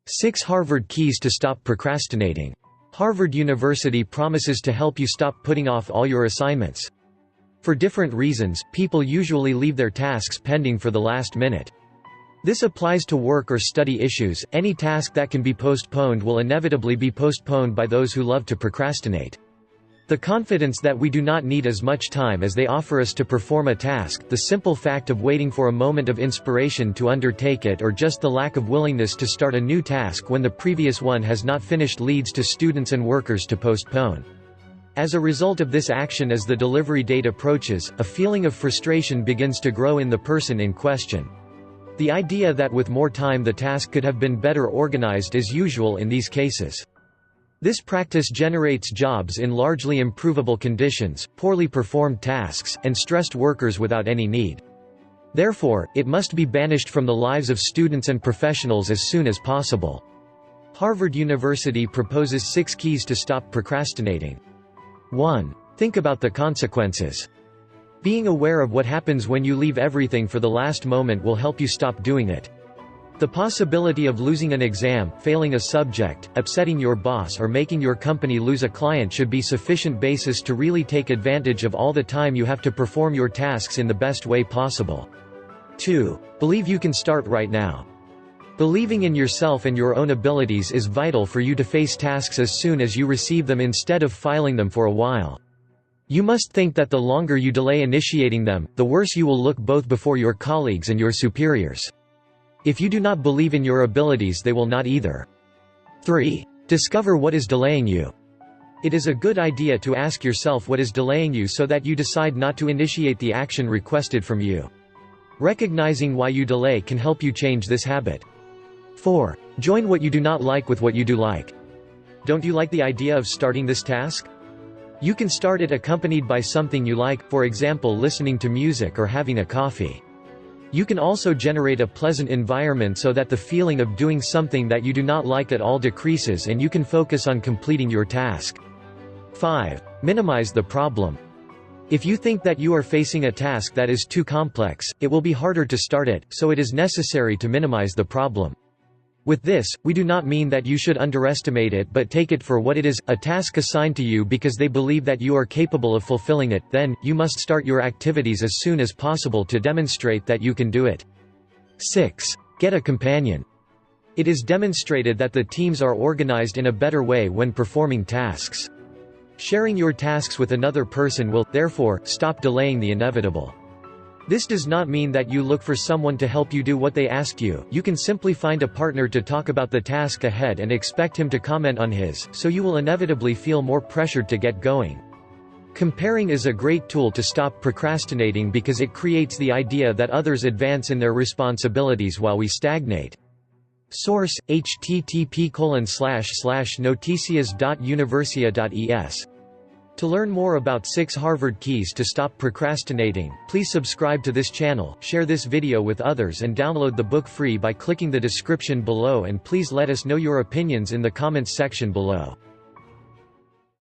6 Harvard Keys to Stop Procrastinating. Harvard University promises to help you stop putting off all your assignments. For different reasons, people usually leave their tasks pending for the last minute. This applies to work or study issues. Any task that can be postponed will inevitably be postponed by those who love to procrastinate. The confidence that we do not need as much time as they offer us to perform a task, the simple fact of waiting for a moment of inspiration to undertake it, or just the lack of willingness to start a new task when the previous one has not finished leads to students and workers to postpone. As a result of this action, as the delivery date approaches, a feeling of frustration begins to grow in the person in question. The idea that with more time the task could have been better organized is usual in these cases. This practice generates jobs in largely improvable conditions, poorly performed tasks, and stressed workers without any need. Therefore, it must be banished from the lives of students and professionals as soon as possible. Harvard University proposes 6 keys to stop procrastinating. 1. Think about the consequences. Being aware of what happens when you leave everything for the last moment will help you stop doing it. The possibility of losing an exam, failing a subject, upsetting your boss, or making your company lose a client should be sufficient basis to really take advantage of all the time you have to perform your tasks in the best way possible. 2. Believe you can start right now. Believing in yourself and your own abilities is vital for you to face tasks as soon as you receive them instead of filing them for a while. You must think that the longer you delay initiating them, the worse you will look both before your colleagues and your superiors. If you do not believe in your abilities, they will not either. 3. Discover what is delaying you. It is a good idea to ask yourself what is delaying you so that you decide not to initiate the action requested from you. Recognizing why you delay can help you change this habit. 4. Join what you do not like with what you do like. Don't you like the idea of starting this task? You can start it accompanied by something you like, for example listening to music or having a coffee. You can also generate a pleasant environment so that the feeling of doing something that you do not like at all decreases and you can focus on completing your task. 5. Minimize the problem. If you think that you are facing a task that is too complex, it will be harder to start it, so it is necessary to minimize the problem. With this, we do not mean that you should underestimate it, but take it for what it is, a task assigned to you because they believe that you are capable of fulfilling it. Then, you must start your activities as soon as possible to demonstrate that you can do it. 6. Get a companion. It is demonstrated that the teams are organized in a better way when performing tasks. Sharing your tasks with another person will, therefore, stop delaying the inevitable. This does not mean that you look for someone to help you do what they asked you. You can simply find a partner to talk about the task ahead and expect him to comment on his, so you will inevitably feel more pressured to get going. Comparing is a great tool to stop procrastinating because it creates the idea that others advance in their responsibilities while we stagnate. Source: http://noticias.universia.es. To learn more about 6 Harvard Keys to Stop Procrastinating, please subscribe to this channel, share this video with others and download the book free by clicking the description below, and please let us know your opinions in the comments section below.